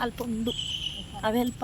ಅಲ್ಪ ಉಂಡು ಅವೇ ಅಲ್ಪ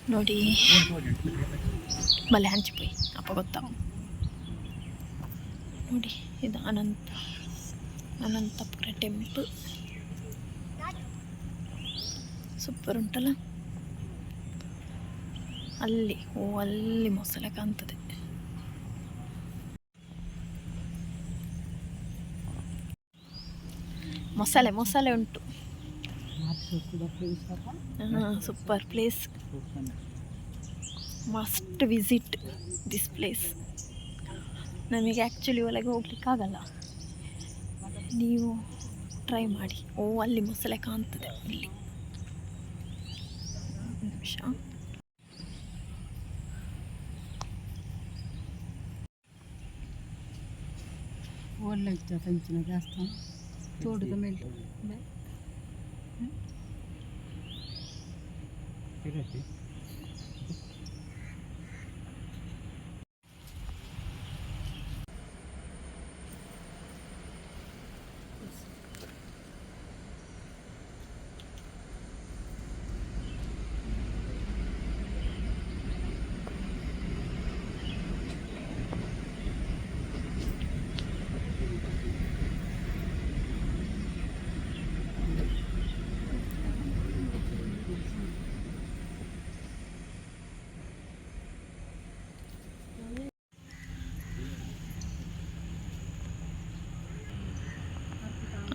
ನೋಡಿ ಬಲೆ ಹಂಚಿಪೋಯಿ ಅಪ್ಪ ಗೊತ್ತಾ ನೋಡಿ ಇದು ಅನಂತಪುರ ಟೆಂಪಲ್ ಸೂಪರ್ ಉಂಟಲ್ಲ ಅಲ್ಲಿ ಅಲ್ಲಿ ಮೊಸಳೆ ಕಾಣ್ತದೆ ಮೊಸಳೆ ಉಂಟು super place must visit this place ನಮಗೆ ಆ್ಯಕ್ಚುಲಿ ಒಳಗೆ ಹೋಗ್ಲಿಕ್ಕಾಗಲ್ಲ ನೀವು ಟ್ರೈ ಮಾಡಿ ಅಲ್ಲಿ ಮೊಸಳೆ ಕಾಣ್ತದೆ ಇಲ್ಲಿ ನಿಮಿಷ ಒಳ್ಳೆ ಕಂಚಿನ ದೇವಸ್ಥಾನ ತೋಟದ ಮೇಲೆ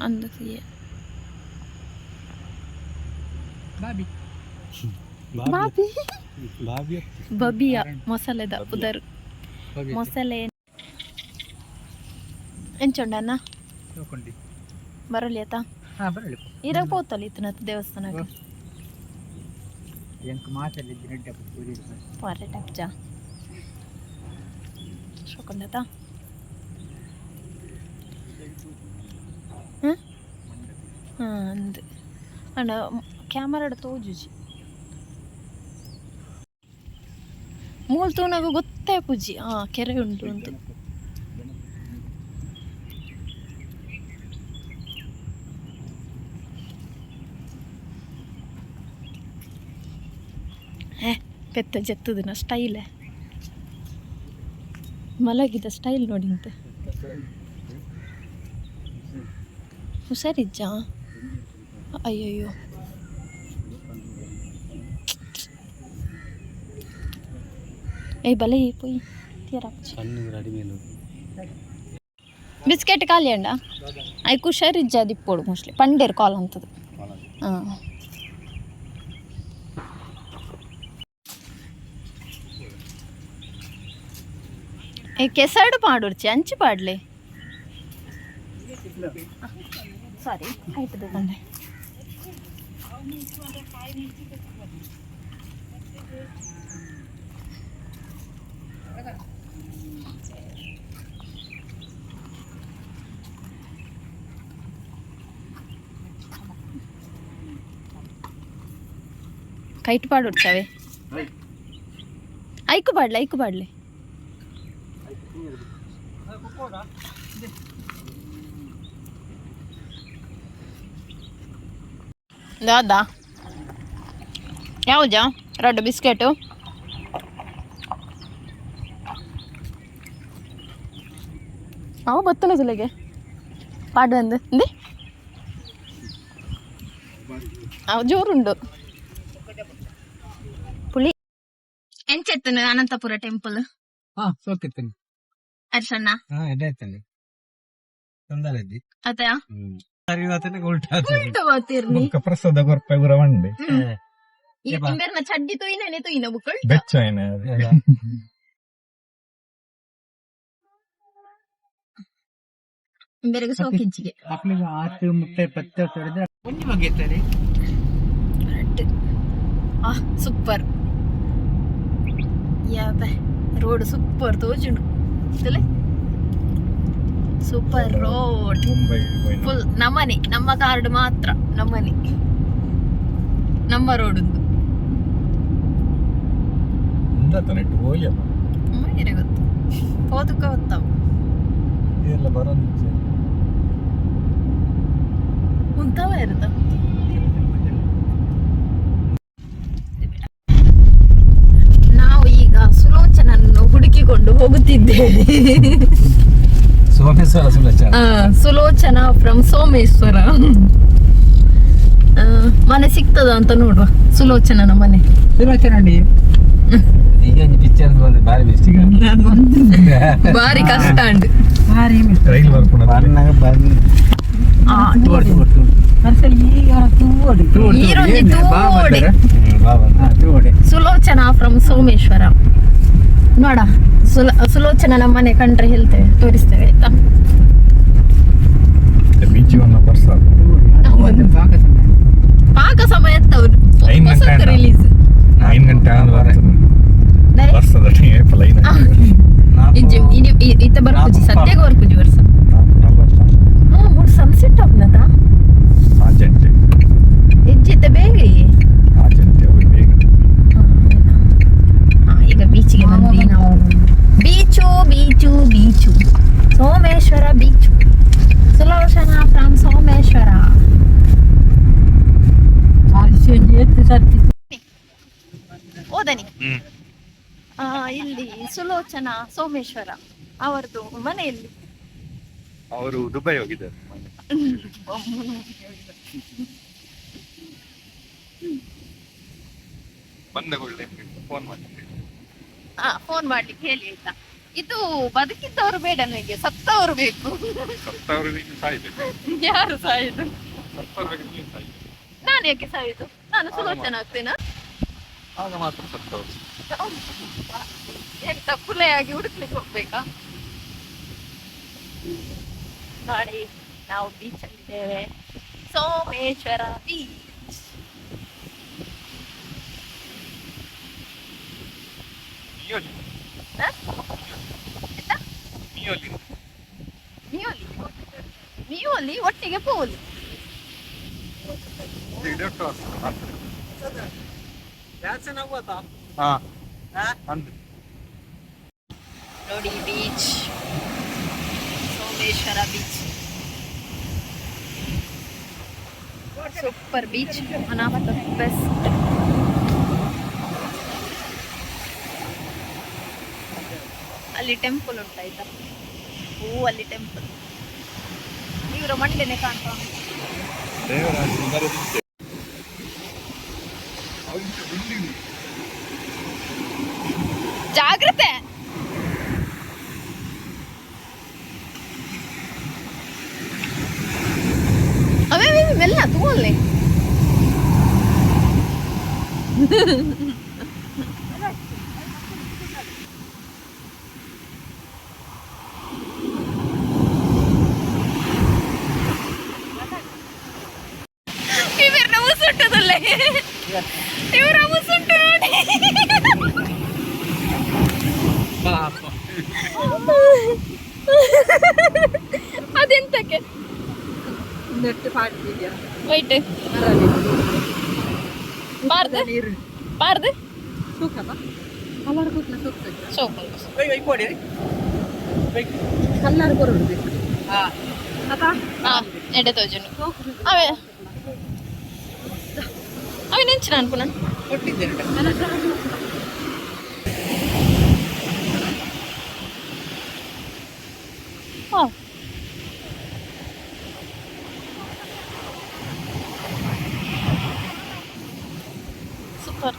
ಅಂದಕ್ಕೆ ಬಬಿಯ ಮೊಸಳೆದ ಉದರ್ ಮೊಸಳೆ ಎಂಚುಂಡನ್ನ ಬರಲಿ ಆತ ಇರಾಗ ಪೋತಲ್ಲ ಇತ್ತನತ್ತು ದೇವಸ್ಥಾನಕ್ಕೆ ಪಾರೆ ಟಪ್ಜ ಶೋಕೊಂಡತ ಅಂದು ಅಣ್ಣ ಕ್ಯಾಮರಾಡ ತೋಜುಜಿ ಮೂಲ್ ತೂನಾಗ ಗೊತ್ತೇ ಪೂಜಿ ಕೆರೆ ಉಂಟು ಅಂತ ಪೆತ್ತ ಜತ್ತದನ ಸ್ಟೈಲೇ ಮಲಗಿದ ಸ್ಟೈಲ್ ನೋಡಿ ಅಂತೆ ಹುಷಾರಿಜ್ಜ ಅಯ್ಯಯ್ಯೋ ಬಲೆ పోయి తీరా బిస్కెట్ ఖాళీ అండి అవి కుషారు ఇచ్చేది ఇప్పుడు మోస్ట్లీ పండేరు కాల్ అంతది ಕೆಸಡು ಪಾಡುರ್ಚಿ ಅಂಚಿ ಪಾಡ್ಲೆ ಸಾರಿ ಆಯ್ತದೆ ತಂದೆ ಕೈಟ್ ಪಾಡುರ್ಚಾವೆ ಐಕು ಬಾಡ್ಲೆ ದಾದಾ ಯಾವ್ದಾ ರೆಡ್ ಬಿಸ್ಕೆಟು ಅವ ಬತ್ತನ ಸಿಲೆಗೆ ಪಾಡು ಅಂದು ಇಂದೆ ಅವ ಜೋರುಂಡು ಪುಳಿ ಎಂಚೆತ್ತನು ಅನಂತಪುರ ಟೆಂಪಲ್ ಸೋಕಿರ್ತೇನೆ ಅರ್ಶಣ್ಣ ಎಡ್ಡೆ ತೊಂದರೆದ್ದಿ ಅತ ಪ್ರಸಾದ ಗೊರ್ಪೆ ಗುರವಂಡೆ ಇಂಬೆರ್ನ ಚಡ್ಡಿ ತೊಯ್ನೇನೆ ತೊಯ್ನ ಬುಕ್ಕಳ್ ಬೆಚ್ಚೈನ ಬೆರಗು ಸೋಕಿಂಚಿಗೆ ಮಕ್ಕಳಿಗೆ 6 30 20 ವರ್ಷ ಹಿಡಿದ್ರೆ ಒಂದು ಬಗ್ಗೆ ಇರ್ತಾರೆ. ಸೂಪರ್ ಯಾವೆ ರೋಡ್ ಸೂಪರ್ ತೋಜುಂಡು ಇತ್ತಲೆ ಸೂಪರ್ ರೋಡ್ ಮುಂಬೈ ಫುಲ್ ನಮ್ಮನೆ ನಮ್ಮ ಕಾರ್ಡ್ ಮಾತ್ರ ನಮ್ಮನೆ ನಮ್ಮ ರೋಡ್ ಒಂದು ನೆಟ್ಟು ಹೋಯಲ್ಲ ಮೈರೆ ಗೊತ್ತು ಹೋದಕ್ಕ ಗೊತ್ತಾವು ಇದೆಲ್ಲ ಬರೋದು ಉಂಟವ ಇರುತ್ತ ನಾವು ಈಗ ಸುಲೋಚನನ್ನು ಹುಡುಕಿಕೊಂಡು ಹೋಗುತ್ತಿದ್ದೇವೆ. ಸೋಮೇಶ್ವರ ಸುಲೋಚನಾ ಫ್ರಮ್ ಸೋಮೇಶ್ವರ. ಮನೆ ಸಿಗ್ತದ ಅಂತ ನೋಡುವ ಸುಲೋಚನನ ಮನೆ. ಪಿಕ್ಚರ್ ಬಾರಿ ಬೆಸ್ಟ್ ಬಾರಿ ಕಷ್ಟ ಉಂಟು. ರೈಲ್ ಸುಲೋಚನಾ ಫ್ರಮ್ ಸೋಮೇಶ್ವರ ನೋಡ. ಸುಲೋಚನನ ಮನೆ ಕಂಡ್ರೆ ಹೇಳ್ತೇವೆ, ತೋರಿಸ್ತೇವೆ ಆಯ್ತಾ. ಪಾಕ ಸಮಯ ರಿಲೀಸ್ 9 ಗಂಟೆ ಇತ್ತ ಬರ್ಪುಜಿ ಸದ್ಯಗ ಬರ್ಪುಜಿ ವರ್ಷ ಮೂಡ್ ಸನ್ಸೆಟ್ ಆಗ್ನದ ಹೆಜ್ಜಿದ್ದ ಬೇಗ ಈಗ ಬೀಚಿಗೆ ಬಂದ್ವಿ ನಾವು. Beach beach beach Someshwara beach. Sulochana from Someshwara. ಓದನಿ ಇಲ್ಲಿ ಸುಲೋಚನಾ ಸೋಮೇಶ್ವರ ಅವರದು ಮನೆಯಲ್ಲಿ. ಅವರು ದುಬೈ ಹೋಗಿದ್ದಾರೆ. ಫೋನ್ ಮಾಡ್ಲಿಕ್ಕೆ ಹೇಳಿ ಆಯ್ತಾ. ಇದು ಬದುಕಿದ್ದವರು ಬೇಡ, ನನಗೆ ಸತ್ತವರು ಬೇಕು. ಯಾರು ಸಾಯುದು? ನಾನು ಯಾಕೆ ಸಾಯುದು? ನಾನು ಸುಲೋಚನಾ ಆಗ್ತೇನಾ? ಆಗ ಮಾತ್ರ ಸತ್ತವರು. ಎಂತ ಕುಲೆಯಾಗಿ ಹುಡುಕ್ಲಿಕ್ಕೆ ಹೋಗ್ಬೇಕಾ? ನೋಡಿ ನಾವು ಬೀಚ್ ಅಲ್ಲಿದ್ದೇವೆ, ಸೋಮೇಶ್ವರ ಬೀಚ್. ಮಿಯೋಲಿ ಒಟ್ಟಿಗೆ ಪೋಲಿ. ನೋಡಿ beach, Someshwara beach super beach, one of the best. ಅಲ್ಲಿ ಟೆಂಪಲ್ ಉಂಟಾಯ್ತಾ? ಅಲ್ಲಿ ಟೆಂಪಲ್ ಇವರ ಮಂಡೆನೆ ಕಾಣ್ತಾ ಉಂಟು. ಜಾಗ್ರತೆ. ಅವೇ ಮೆಲ್ಲ ತಗೊಳ್ಳಿ. ಇವ್ರ ಮುಸುಂಟದಲ್ಲೇ, ಇವರ ಮುಸುಂಟು ನೋಡಿ. ಅದೆಂತಕ್ಕೆ ವೈಟ್ ಬಾರ್ದು ಬಾರ್ದು ಎಡೆ ತೋಜನು ಅವೇ ಅవి ನೆಂಚಿನ ಅನ್ಕುನ ಸೂಪರ್.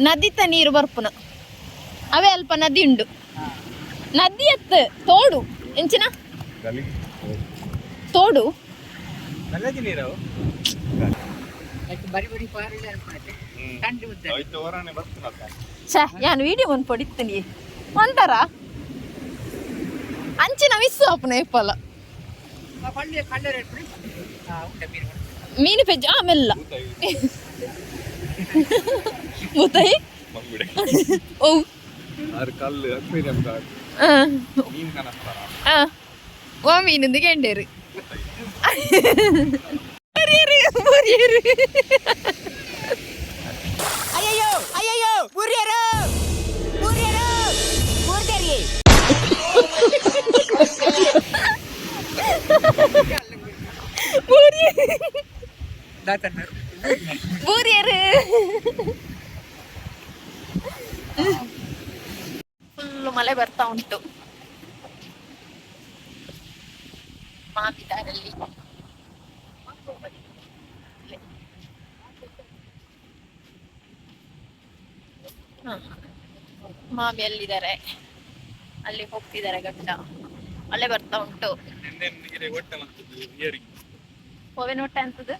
ನದಿತ ನೀರು ಬರ್ಪುನ ಅವೇ ಅಲ್ಪ ನದಿ ಉಂಡು. ನದಿ ಎತ್ತು ತೋಡು ಎಂಚಿನ ತೋಡು ನಾನು ವಿಡಿಯೋ ಒಂದು ಪಡಿತೀನಿ ಒಂಥರ ಅಂಚಿನ ಮಿಸ್ ಆಪುನ ಎಪ್ಪಲ ಮೀನು ಪೆಜ್ಜ ಆಮೆಲ್ಲ ಮೂತಾಯಿ ಓ ಓ ಮೀನಿಂದ ಗೆಂಡೇರು ಅಯ್ಯಯ್ಯೋ ಅಯ್ಯಯ್ಯೋ ಬುರ್ರಿಯರು ಬುರ್ರಿಯರು ಬುರ್ಗರಿ ಬೂರಿಯರು ಫುಲ್ಲು ಮಳೆ ಬರ್ತಾ ಉಂಟು ಮಾವಿದಾರಲ್ಲಿ. ಮಾಮಿ ಅಲ್ಲಿದ್ದಾರೆ, ಅಲ್ಲಿ ಹೋಗ್ತಿದ್ದಾರೆ ಗಂಡ. ಮಳೆ ಬರ್ತಾ ಉಂಟು. ಹೂವಿನ ಹೊಟ್ಟೆ ಅಂತದ್ದು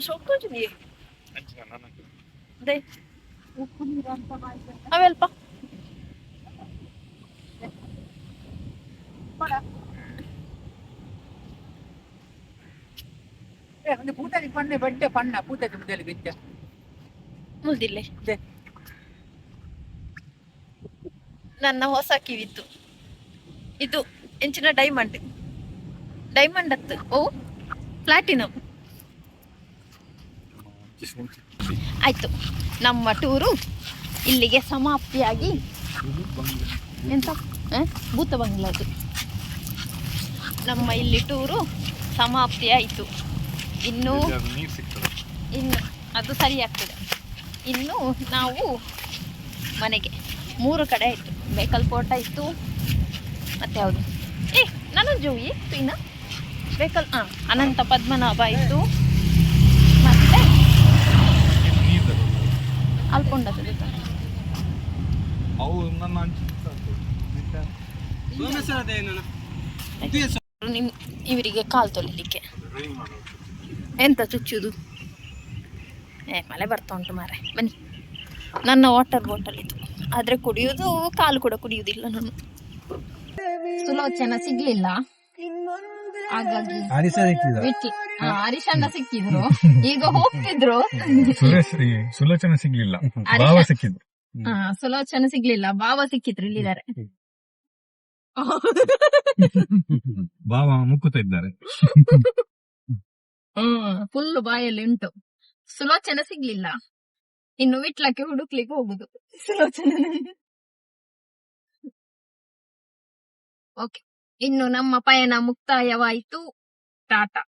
ಸೊಪ್ಪು ಅವೆಲ್ಪ ಮುಲ್ದಿಲ್ಲ. ನನ್ನ ಹೊಸ ಕಿವಿತ್ತು ಇದು ಎಂಚಿನ ಡೈಮಂಡ್ ಅತ್ತು. ಓ ಪ್ಲಾಟಿನಮ್. ಆಯ್ತು, ನಮ್ಮ ಟೂರು ಇಲ್ಲಿಗೆ ಸಮಾಪ್ತಿಯಾಗಿ ಎಂತ ಭೂತ ಬಂಗ್ಲದು ನಮ್ಮ ಇಲ್ಲಿ ಟೂರು ಸಮಾಪ್ತಿ ಆಯಿತು. ಇನ್ನು ಅದು ಸರಿ ಆಗ್ತದೆ. ಇನ್ನು ನಾವು ಮನೆಗೆ 3 ಕಡೆ ಆಯಿತು. ಬೇಕಲ್ ಫೋರ್ಟ್ ಆಯಿತು, ಮತ್ತೆ ಯಾವುದು ನನ್ನ ಜೋಯಿ ಇನ್ನ ಬೇಕಲ್ ಅನಂತ ಪದ್ಮನಾಭ ಆಯಿತು, ಮತ್ತೆ ಅಲ್ಕೊಂಡದ್ದು ಇವರಿಗೆ ಕಾಲು ತೊಳಿಲಿಕ್ಕೆ ಎಂತ ಚುಚ್ಚುದು. ಮಳೆ ಬರ್ತಾ ಉಂಟು ಮಾರೆ. ಬನ್ನಿ, ನನ್ನ ವಾಟರ್ ಬಾಟಲ್ ಇದು, ಆದ್ರೆ ಕುಡಿಯುವುದು ಕಾಲು ಕೂಡ ಕುಡಿಯುವುದಿಲ್ಲ ನಾನು. ಸುಲೋಚನ ಸಿಗ್ಲಿಲ್ಲ, ಹಾಗಾಗಿ ಹರಿಶಣ್ಣ ಸಿಕ್ಕಿದ್ರು. ಈಗ ಹೋಗ್ತಿದ್ರು. ಸುಲೋಚನ ಸಿಗ್ಲಿಲ್ಲ, ಭಾವ ಸಿಕ್ಕಿದ್ರು. ಸುಲೋಚನ ಸಿಗ್ಲಿಲ್ಲ, ಭಾವ ಸಿಕ್ಕಿದ್ರು. ಇಲ್ಲಿದ್ದಾರೆ ಭಾವ ಮುಕ್ಕುತ್ತಾ ಇದ್ದಾರೆ. ಫುಲ್ ಬಾಯಲ್ಲಿ ಉಂಟು. ಸುಲೋಚನ ಸಿಗ್ಲಿಲ್ಲ, ಇನ್ನು ವಿಟ್ಲಕ್ಕೆ ಹುಡುಕ್ಲಿಕ್ಕೆ ಹೋಗುದು ಸುಲೋಚನ. ಓಕೆ, ಇನ್ನು ನಮ್ಮ ಪಯಣ ಮುಕ್ತಾಯವಾಯಿತು. ಟಾಟಾ.